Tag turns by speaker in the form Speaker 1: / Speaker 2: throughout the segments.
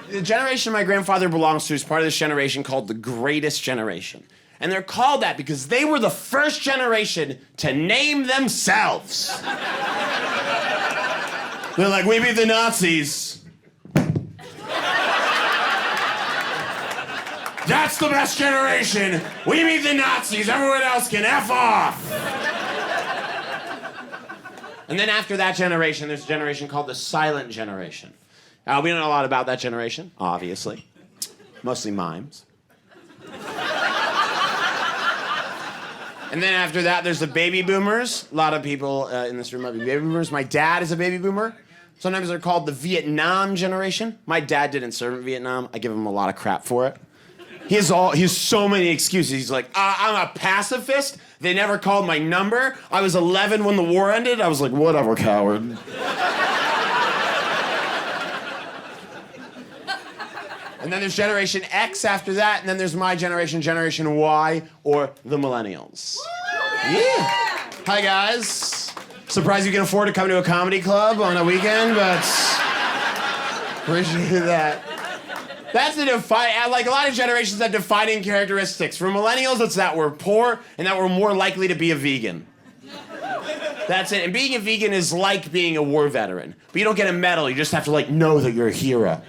Speaker 1: The generation my grandfather belongs to is part of this generation called the Greatest Generation. And they're called that because they were the first generation to name themselves. They're like, we beat the Nazis. That's the best generation. We beat the Nazis. Everyone else can F off. And then after that generation, there's a generation called the Silent Generation. We don't know a lot about that generation, obviously. Mostly mimes. And then after that, there's the baby boomers. A lot of people in this room might be baby boomers. My dad is a baby boomer. Sometimes they're called the Vietnam generation. My dad didn't serve in Vietnam. I give him a lot of crap for it. He has so many excuses. He's like, I'm a pacifist. They never called my number. I was 11 when the war ended. I was like, whatever, coward. And then there's Generation X after that, and then there's my generation, Generation Y, or the Millennials. Yeah. Hi, guys. Surprised you can afford to come to a comedy club on a weekend, but appreciate that. That's the like a lot of generations have defining characteristics. For millennials, it's that we're poor and that we're more likely to be a vegan. That's it. And being a vegan is like being a war veteran. But you don't get a medal, you just have to like know that you're a hero.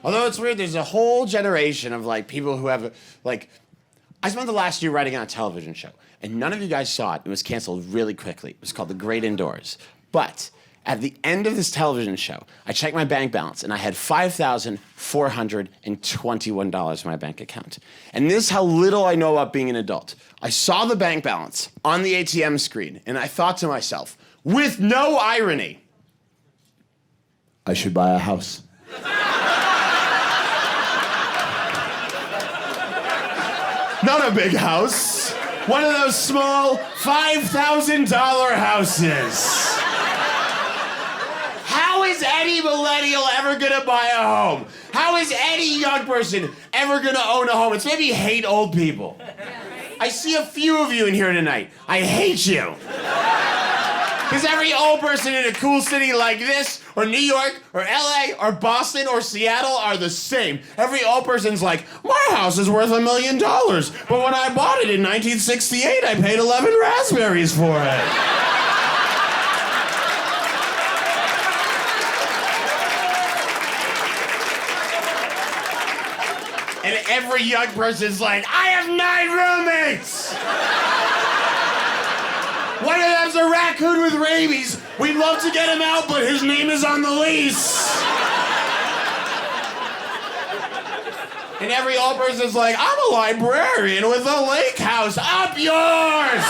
Speaker 1: Although it's weird, there's a whole generation of like people who have like, I spent the last year writing on a television show, and none of you guys saw it. It was canceled really quickly. It was called The Great Indoors. But at the end of this television show, I checked my bank balance, and I had $5,421 in my bank account. And this is how little I know about being an adult. I saw the bank balance on the ATM screen, and I thought to myself, with no irony, I should buy a house. Not a big house. One of those small $5,000 houses. How is any millennial ever gonna buy a home? How is any young person ever gonna own a home? It's maybe hate old people. I see a few of you in here tonight. I hate you. Because every old person in a cool city like this, or New York, or LA, or Boston, or Seattle are the same. Every old person's like, my house is worth $1 million, but when I bought it in 1968, I paid 11 raspberries for it. And every young person's like, I have 9 roommates! One of them's a raccoon with rabies. We'd love to get him out, but his name is on the lease. And every old person's like, I'm a librarian with a lake house. Up yours!